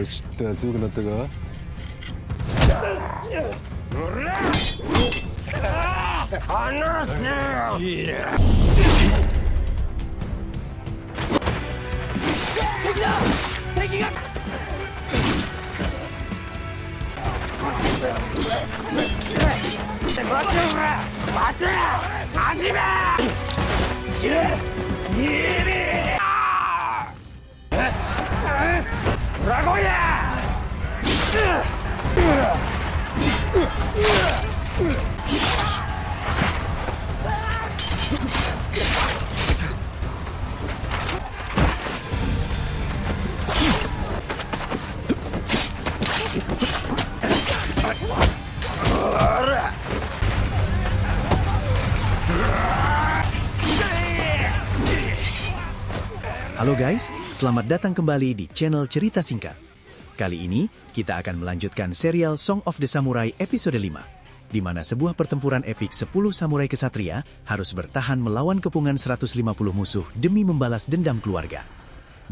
ちったら強くなったか？離せよ！いや。敵だ！敵が！待てよ！待てよ！始め！ラゴリア！Halo guys, selamat datang kembali di channel Cerita Singkat. Kali ini, kita akan melanjutkan serial Song of the Samurai episode 5, di mana sebuah pertempuran epik 10 samurai kesatria harus bertahan melawan kepungan 150 musuh demi membalas dendam keluarga.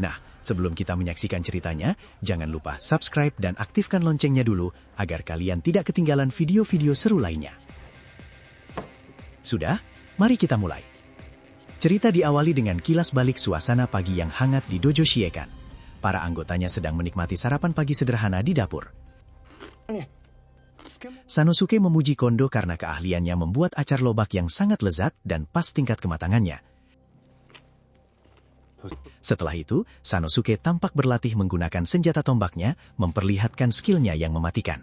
Nah, sebelum kita menyaksikan ceritanya, jangan lupa subscribe dan aktifkan loncengnya dulu agar kalian tidak ketinggalan video-video seru lainnya. Sudah? Mari kita mulai. Cerita diawali dengan kilas balik suasana pagi yang hangat di Dojo Shiekan. Para anggotanya sedang menikmati sarapan pagi sederhana di dapur. Sanosuke memuji Kondo karena keahliannya membuat acar lobak yang sangat lezat dan pas tingkat kematangannya. Setelah itu, Sanosuke tampak berlatih menggunakan senjata tombaknya, memperlihatkan skillnya yang mematikan.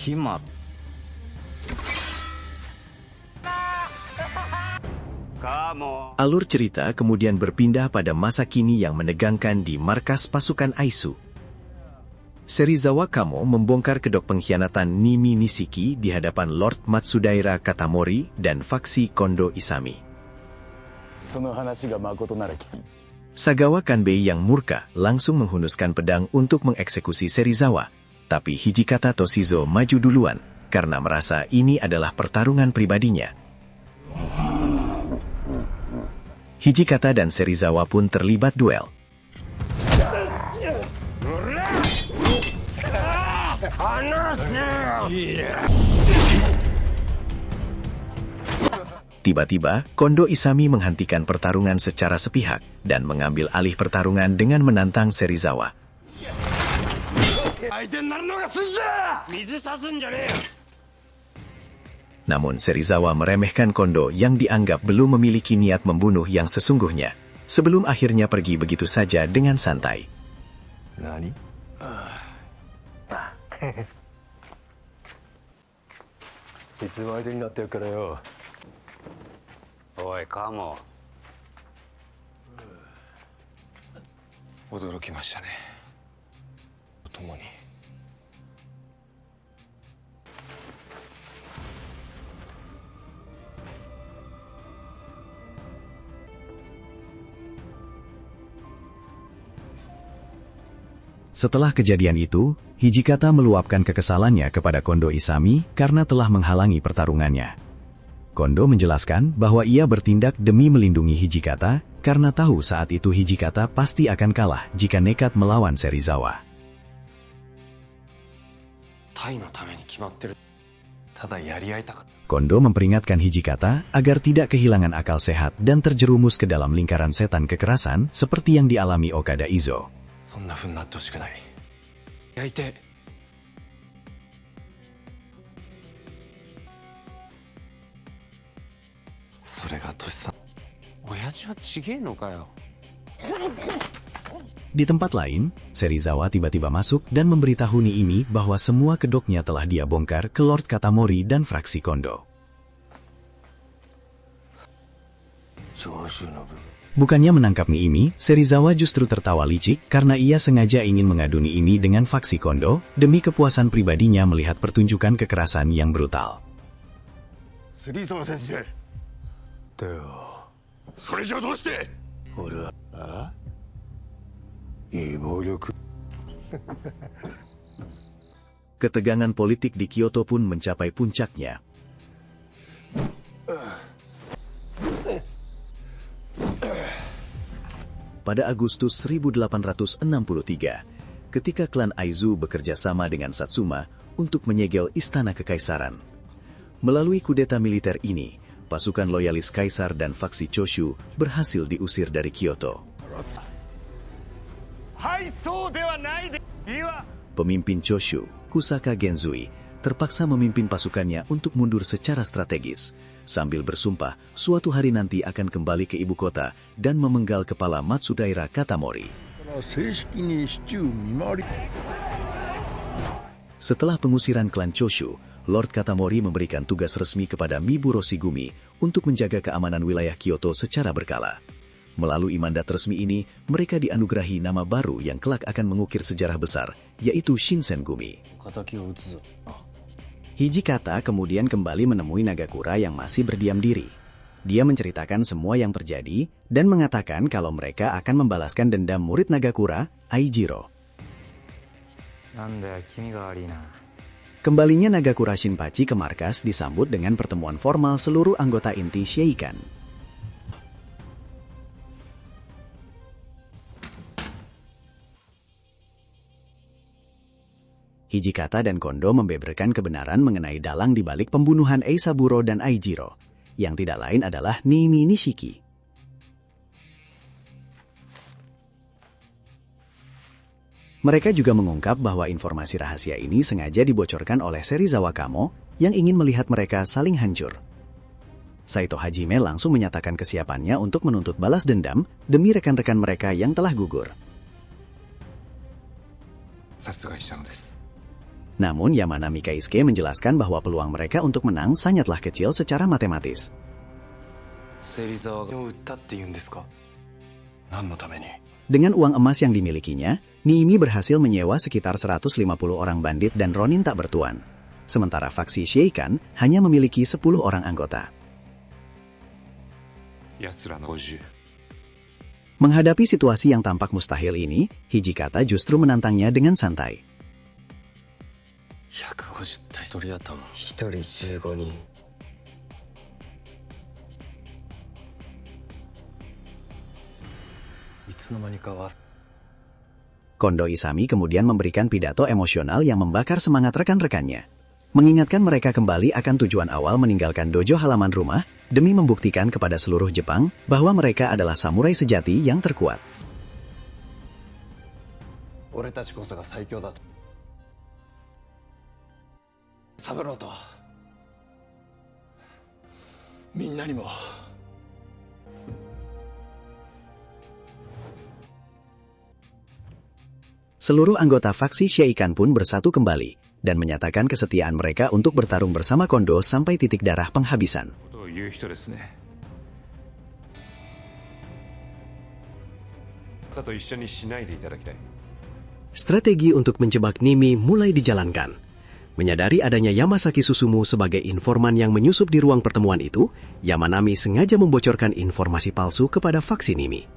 Kimat. Alur cerita kemudian berpindah pada masa kini yang menegangkan di markas pasukan Aisu. Serizawa Kamo membongkar kedok pengkhianatan Nimi Nishiki di hadapan Lord Matsudaira Katamori dan faksi Kondo Isami. Sagawa Kanbei yang murka langsung menghunuskan pedang untuk mengeksekusi Serizawa. Tapi Hijikata Toshizo maju duluan, karena merasa ini adalah pertarungan pribadinya. Hijikata dan Serizawa pun terlibat duel. Tiba-tiba, Kondo Isami menghentikan pertarungan secara sepihak, dan mengambil alih pertarungan dengan menantang Serizawa. Namun Serizawa meremehkan Kondo yang dianggap belum memiliki niat membunuh yang sesungguhnya, sebelum akhirnya pergi begitu saja dengan santai. Nani? Oi, Kamo. 驚きましたね。共に。Setelah kejadian itu, Hijikata meluapkan kekesalannya kepada Kondo Isami karena telah menghalangi pertarungannya. Kondo menjelaskan bahwa ia bertindak demi melindungi Hijikata karena tahu saat itu Hijikata pasti akan kalah jika nekat melawan Serizawa. Kondo memperingatkan Hijikata agar tidak kehilangan akal sehat dan terjerumus ke dalam lingkaran setan kekerasan seperti yang dialami Okada Izo. Di tempat lain, Serizawa tiba-tiba masuk dan memberitahu Niimi bahwa semua kedoknya telah dia bongkar ke Lord Katamori dan fraksi Kondo. Bukannya menangkap Niimi, Serizawa justru tertawa licik karena ia sengaja ingin mengadu Niimi dengan faksi Kondo demi kepuasan pribadinya melihat pertunjukan kekerasan yang brutal. Serizawa sensei. Ketegangan politik di Kyoto pun mencapai puncaknya. pada Agustus 1863, ketika klan Aizu bekerja sama dengan Satsuma untuk menyegel istana kekaisaran. Melalui kudeta militer ini, pasukan loyalis kaisar dan faksi Choshu berhasil diusir dari Kyoto. Pemimpin Choshu, Kusaka Genzui, terpaksa memimpin pasukannya untuk mundur secara strategis, sambil bersumpah suatu hari nanti akan kembali ke ibu kota dan memenggal kepala Matsudaira Katamori. Setelah pengusiran klan Choshu, Lord Katamori memberikan tugas resmi kepada Miburo Shigumi untuk menjaga keamanan wilayah Kyoto secara berkala. Melalui mandat resmi ini, mereka dianugerahi nama baru yang kelak akan mengukir sejarah besar, yaitu Shinsengumi. Hijikata kemudian kembali menemui Nagakura yang masih berdiam diri. Dia menceritakan semua yang terjadi dan mengatakan kalau mereka akan membalaskan dendam murid Nagakura, Aijiro. Kembalinya Nagakura Shinpachi ke markas disambut dengan pertemuan formal seluruh anggota inti Sheikan. Hijikata dan Kondo membeberkan kebenaran mengenai dalang di balik pembunuhan Eisaburo dan Aijiro, yang tidak lain adalah Niimi Nishiki. Mereka juga mengungkap bahwa informasi rahasia ini sengaja dibocorkan oleh Serizawa Kamo yang ingin melihat mereka saling hancur. Saito Hajime langsung menyatakan kesiapannya untuk menuntut balas dendam demi rekan-rekan mereka yang telah gugur. Namun Yamanami Keisuke menjelaskan bahwa peluang mereka untuk menang sangatlah kecil secara matematis. Dengan uang emas yang dimilikinya, Niimi berhasil menyewa sekitar 150 orang bandit dan ronin tak bertuan. Sementara faksi Sheikan hanya memiliki 10 orang anggota. Menghadapi situasi yang tampak mustahil ini, Hijikata justru menantangnya dengan santai. Kondo Isami kemudian memberikan pidato emosional yang membakar semangat rekan-rekannya, mengingatkan mereka kembali akan tujuan awal meninggalkan dojo halaman rumah demi membuktikan kepada seluruh Jepang bahwa mereka adalah samurai sejati yang terkuat. Seluruh anggota faksi Sheikan pun bersatu kembali dan menyatakan kesetiaan mereka untuk bertarung bersama Kondo sampai titik darah penghabisan. Strategi untuk menjebak Niimi mulai dijalankan. Menyadari adanya Yamasaki Susumu sebagai informan yang menyusup di ruang pertemuan itu, Yamanami sengaja membocorkan informasi palsu kepada faksi Niimi.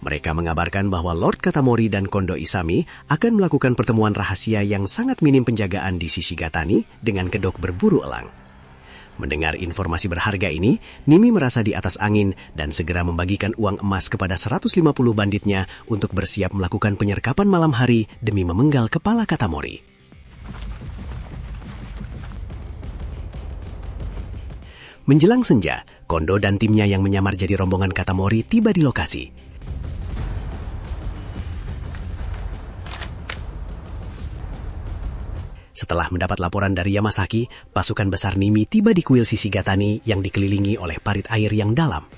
Mereka mengabarkan bahwa Lord Katamori dan Kondo Isami akan melakukan pertemuan rahasia yang sangat minim penjagaan di Shishigatani dengan kedok berburu elang. Mendengar informasi berharga ini, Niimi merasa di atas angin dan segera membagikan uang emas kepada 150 banditnya untuk bersiap melakukan penyerkapan malam hari demi memenggal kepala Katamori. Menjelang senja, Kondo dan timnya yang menyamar jadi rombongan Katamori tiba di lokasi. Setelah mendapat laporan dari Yamasaki, pasukan besar Niimi tiba di kuil Shishigatani yang dikelilingi oleh parit air yang dalam.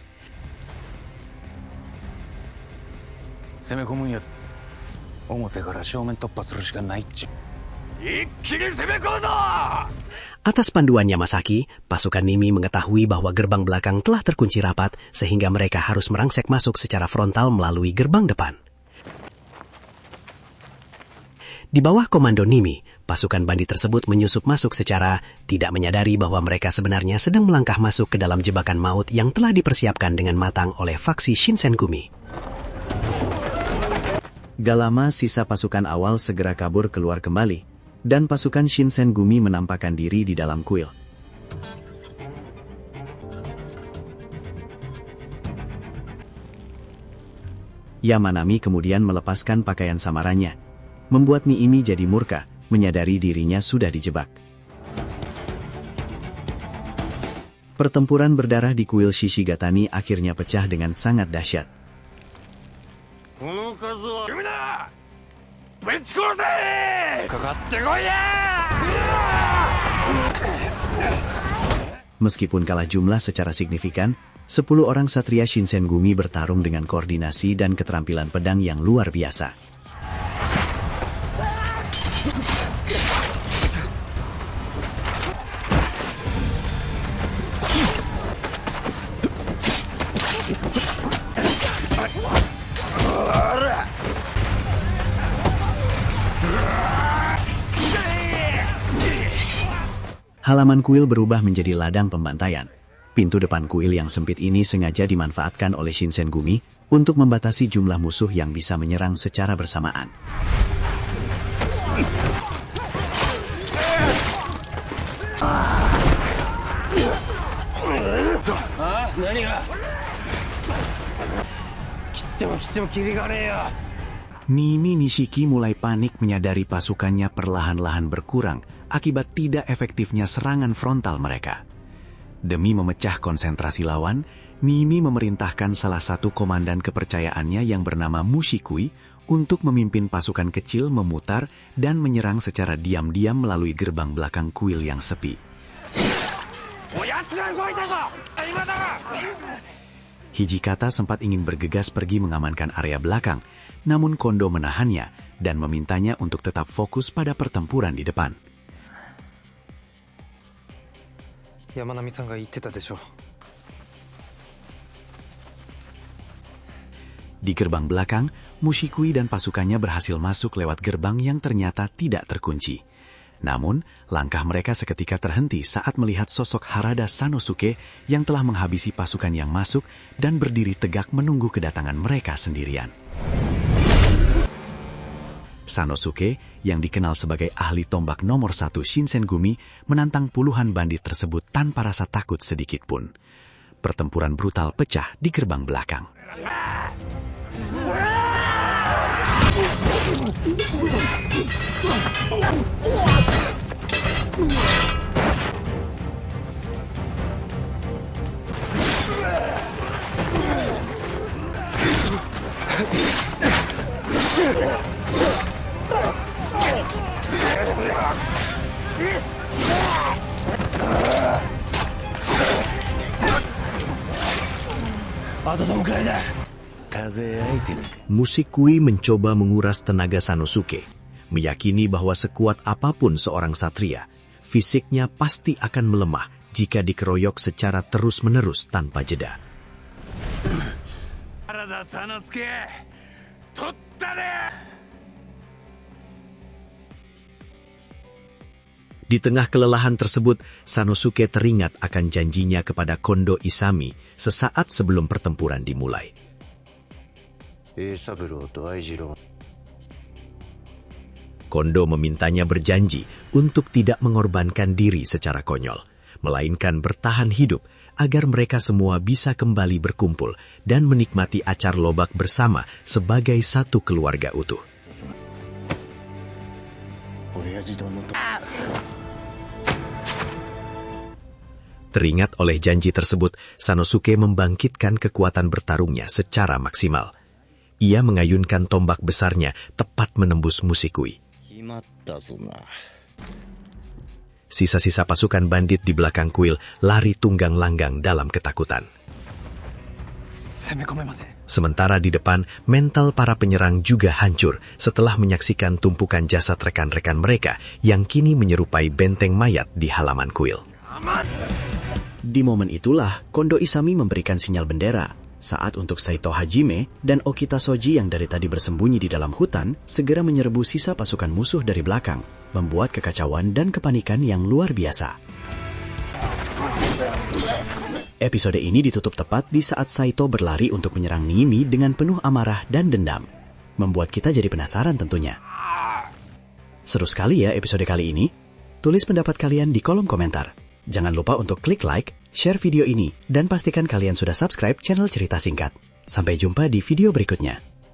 Atas panduan Yamasaki, pasukan Niimi mengetahui bahwa gerbang belakang telah terkunci rapat sehingga mereka harus merangsek masuk secara frontal melalui gerbang depan. Di bawah komando Niimi, pasukan bandit tersebut menyusup masuk secara tidak menyadari bahwa mereka sebenarnya sedang melangkah masuk ke dalam jebakan maut yang telah dipersiapkan dengan matang oleh faksi Shinsengumi. Gak lama sisa pasukan awal segera kabur keluar kembali, dan pasukan Shinsengumi menampakkan diri di dalam kuil. Yamanami kemudian melepaskan pakaian samaranya, membuat Niimi jadi murka, menyadari dirinya sudah dijebak. Pertempuran berdarah di kuil Shishigatani akhirnya pecah dengan sangat dahsyat. Meskipun kalah jumlah secara signifikan, 10 orang Satria Shinsengumi bertarung dengan koordinasi dan keterampilan pedang yang luar biasa. Halaman kuil berubah menjadi ladang pembantaian. Pintu depan kuil yang sempit ini sengaja dimanfaatkan oleh Shinsengumi untuk membatasi jumlah musuh yang bisa menyerang secara bersamaan. Niimi Nishiki mulai panik menyadari pasukannya perlahan-lahan berkurang akibat tidak efektifnya serangan frontal mereka. Demi memecah konsentrasi lawan, Niimi memerintahkan salah satu komandan kepercayaannya yang bernama Mushikui untuk memimpin pasukan kecil memutar dan menyerang secara diam-diam melalui gerbang belakang kuil yang sepi. Hijikata sempat ingin bergegas pergi mengamankan area belakang, namun Kondo menahannya dan memintanya untuk tetap fokus pada pertempuran di depan. Yamanami-san ga itteta desho. Di gerbang belakang, Mushikui dan pasukannya berhasil masuk lewat gerbang yang ternyata tidak terkunci. Namun, langkah mereka seketika terhenti saat melihat sosok Harada Sanosuke yang telah menghabisi pasukan yang masuk dan berdiri tegak menunggu kedatangan mereka sendirian. Sanosuke, yang dikenal sebagai ahli tombak nomor 1 Shinsengumi, menantang puluhan bandit tersebut tanpa rasa takut sedikit pun. Pertempuran brutal pecah di gerbang belakang. Mushikui mencoba menguras tenaga Sanosuke, meyakini bahwa sekuat apapun seorang satria, fisiknya pasti akan melemah jika dikeroyok secara terus-menerus tanpa jeda. Di tengah kelelahan tersebut, Sanosuke teringat akan janjinya kepada Kondo Isami sesaat sebelum pertempuran dimulai. Kondo memintanya berjanji untuk tidak mengorbankan diri secara konyol, melainkan bertahan hidup agar mereka semua bisa kembali berkumpul dan menikmati acar lobak bersama sebagai satu keluarga utuh. Teringat oleh janji tersebut, Sanosuke membangkitkan kekuatan bertarungnya secara maksimal. Ia mengayunkan tombak besarnya tepat menembus Mushikui. Sisa-sisa pasukan bandit di belakang kuil lari tunggang langgang dalam ketakutan. Sementara di depan, mental para penyerang juga hancur setelah menyaksikan tumpukan jasad rekan-rekan mereka yang kini menyerupai benteng mayat di halaman kuil. Di momen itulah, Kondo Isami memberikan sinyal bendera. Saat untuk Saito Hajime dan Okita Soji yang dari tadi bersembunyi di dalam hutan, segera menyerbu sisa pasukan musuh dari belakang, membuat kekacauan dan kepanikan yang luar biasa. Episode ini ditutup tepat di saat Saito berlari untuk menyerang Niimi dengan penuh amarah dan dendam. Membuat kita jadi penasaran tentunya. Seru sekali ya episode kali ini. Tulis pendapat kalian di kolom komentar. Jangan lupa untuk klik like, share video ini, dan pastikan kalian sudah subscribe channel Cerita Singkat. Sampai jumpa di video berikutnya.